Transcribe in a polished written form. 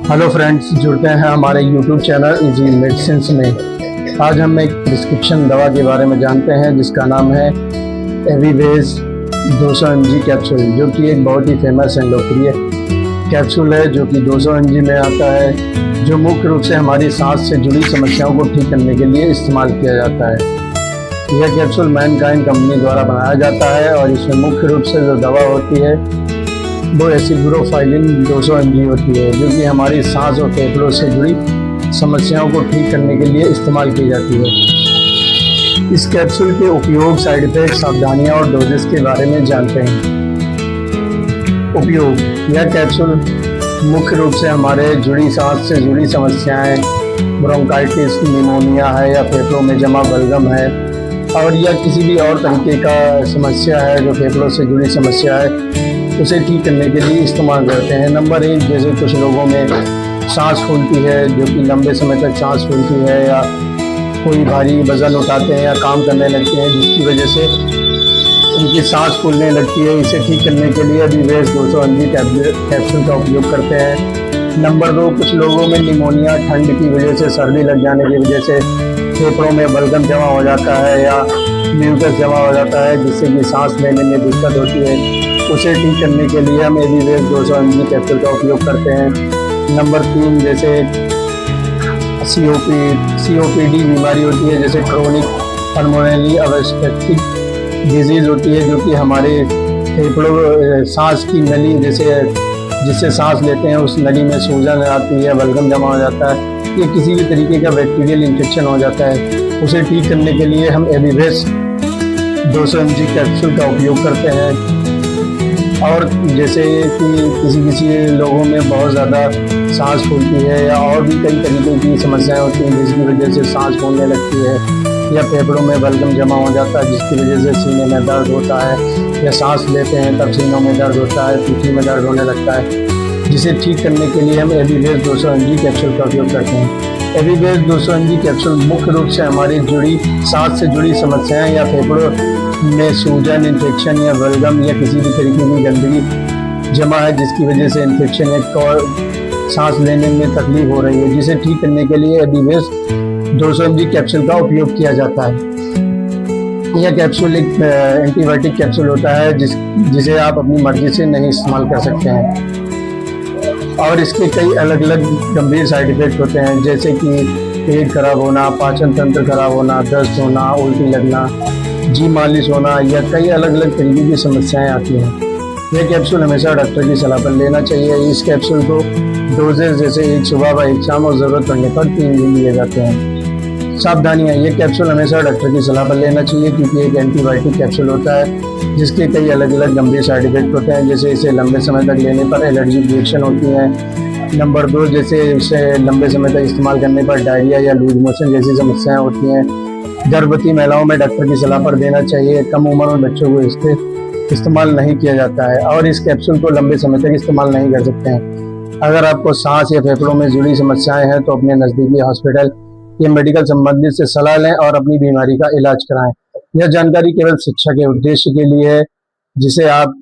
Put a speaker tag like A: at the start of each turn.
A: Hello friends, जुड़ते हैं हमारे यूट्यूब चैनल इजी मेडिसिन्स में। आज हम एक प्रिस्क्रिप्शन दवा के बारे में जानते हैं जिसका नाम है एविवेज 200 mg कैप्सूल, जो कि एक बहुत ही फेमस एंड लोकप्रिय कैप्सूल है जो कि 200 mg में आता है, जो मुख्य रूप से हमारी सांस से जुड़ी समस्याओं को ठीक करने के लिए इस्तेमाल किया जाता है। यह कैप्सूल मैनकाइंड कंपनी द्वारा बनाया जाता है और इसमें मुख्य रूप से जो दवा होती है वो एसिप्रोफाइलिन 200 mg होती है, जो कि हमारी सांस और फेफड़ों से जुड़ी समस्याओं को ठीक करने के लिए इस्तेमाल की जाती है। इस कैप्सूल के उपयोग, साइड इफेक्ट, सावधानियां और डोजेस के बारे में जानते हैं। उपयोग: यह कैप्सूल मुख्य रूप से हमारे सांस से जुड़ी समस्याएं, ब्रोंकाइटिस, निमोनिया है या फेफड़ों में जमा बलगम है, और या किसी भी और तरीके का समस्या है जो फेफड़ों से जुड़ी समस्या है, उसे ठीक करने के लिए इस्तेमाल करते हैं। नंबर 1, जैसे कुछ लोगों में सांस फूलती है, जो कि लंबे समय तक सांस फूलती है, या कोई भारी वजन उठाते हैं या काम करने लगते हैं जिसकी वजह से उनकी सांस फूलने लगती है, इसे ठीक करने के लिए एविवेज 200 mg कैप्सूल का उपयोग करते हैं। नंबर 2, कुछ लोगों में निमोनिया, ठंड की वजह से, सर्दी लग जाने की वजह से फेफड़ों में बलगम जमा हो जाता है या म्यूकस जमा हो जाता है, जिससे कि सांस लेने में दिक्कत होती है, उसे ठीक करने के लिए हम एविवेज 200 mg कैप्सूल का उपयोग करते हैं। नंबर 3, जैसे सीओपीडी बीमारी होती है, जैसे क्रोनिक पल्मोनरी ऑब्स्ट्रक्टिव डिजीज़ होती है, जो कि हमारे फेफड़ों, सांस की नली, जिससे सांस लेते हैं उस नली में सूजन आती है, बलगम जमा हो जाता है, ये किसी भी तरीके का बैक्टीरियल इन्फेक्शन हो जाता है, उसे ठीक करने के लिए हम एविवेज 200 mg कैप्सूल का उपयोग करते हैं। और जैसे कि किसी लोगों में बहुत ज़्यादा सांस फूलती है या और भी कई तरीके की समस्याएं होती हैं जिसकी वजह से सांस फूलने लगती है, या फेफड़ों में बलगम जमा हो जाता है जिसकी वजह से सीने में दर्द होता है, या सांस लेते हैं तब सीनों में दर्द होता है, पीठी में दर्द होने लगता है, जिसे ठीक करने के लिए हम एविवेज 200 mg कैप्सूल का उपयोग करते हैं। एविवेज 200 mg कैप्सूल मुख्य रूप से हमारी सांस से जुड़ी समस्याएं या फेफड़ों में सूजन, इन्फेक्शन या बलगम या किसी भी तरीके की गंदगी जमा है जिसकी वजह से इन्फेक्शन है और सांस लेने में तकलीफ हो रही है, जिसे ठीक करने के लिए एविवेज 200 mg कैप्सूल का उपयोग किया जाता है। यह कैप्सूल एक एंटीबायोटिक कैप्सूल होता है जिसे आप अपनी मर्जी से नहीं इस्तेमाल कर सकते हैं, और इसके कई अलग अलग गंभीर साइड इफेक्ट होते हैं, जैसे कि पेट खराब होना, पाचन तंत्र खराब होना, दस्त होना, उल्टी लगना, जी मालिश होना, या कई अलग अलग तरीके की समस्याएं आती हैं। यह कैप्सूल हमेशा डॉक्टर की सलाह पर लेना चाहिए। इस कैप्सूल को डोजेज जैसे एक सुबह व एक शाम और ज़रूरत पड़ने पर 3 दिन लिए जाते हैं। सावधानियाँ: ये कैप्सूल हमेशा डॉक्टर की सलाह पर लेना चाहिए क्योंकि एक एंटीबायोटिक कैप्सूल होता है जिसके कई अलग अलग गंभीर साइड इफेक्ट होते हैं, जैसे इसे लंबे समय तक लेने पर एलर्जी रिएक्शन होती है। नंबर 2, जैसे इसे लंबे समय तक इस्तेमाल करने पर डायरिया या लूज मोशन जैसी समस्याएं होती हैं। गर्भवती महिलाओं में डॉक्टर की सलाह पर देना चाहिए। कम उम्र में बच्चों को इसके इस्तेमाल नहीं किया जाता है, और इस कैप्सूल को लंबे समय तक इस्तेमाल नहीं कर सकते हैं। अगर आपको सांस या फेफड़ों में जुड़ी समस्याएं हैं तो अपने नज़दीकी हॉस्पिटल या मेडिकल संबंधित से सलाह लें और अपनी बीमारी का इलाज कराएं। यह जानकारी केवल शिक्षा के उद्देश्य के लिए है, जिसे आप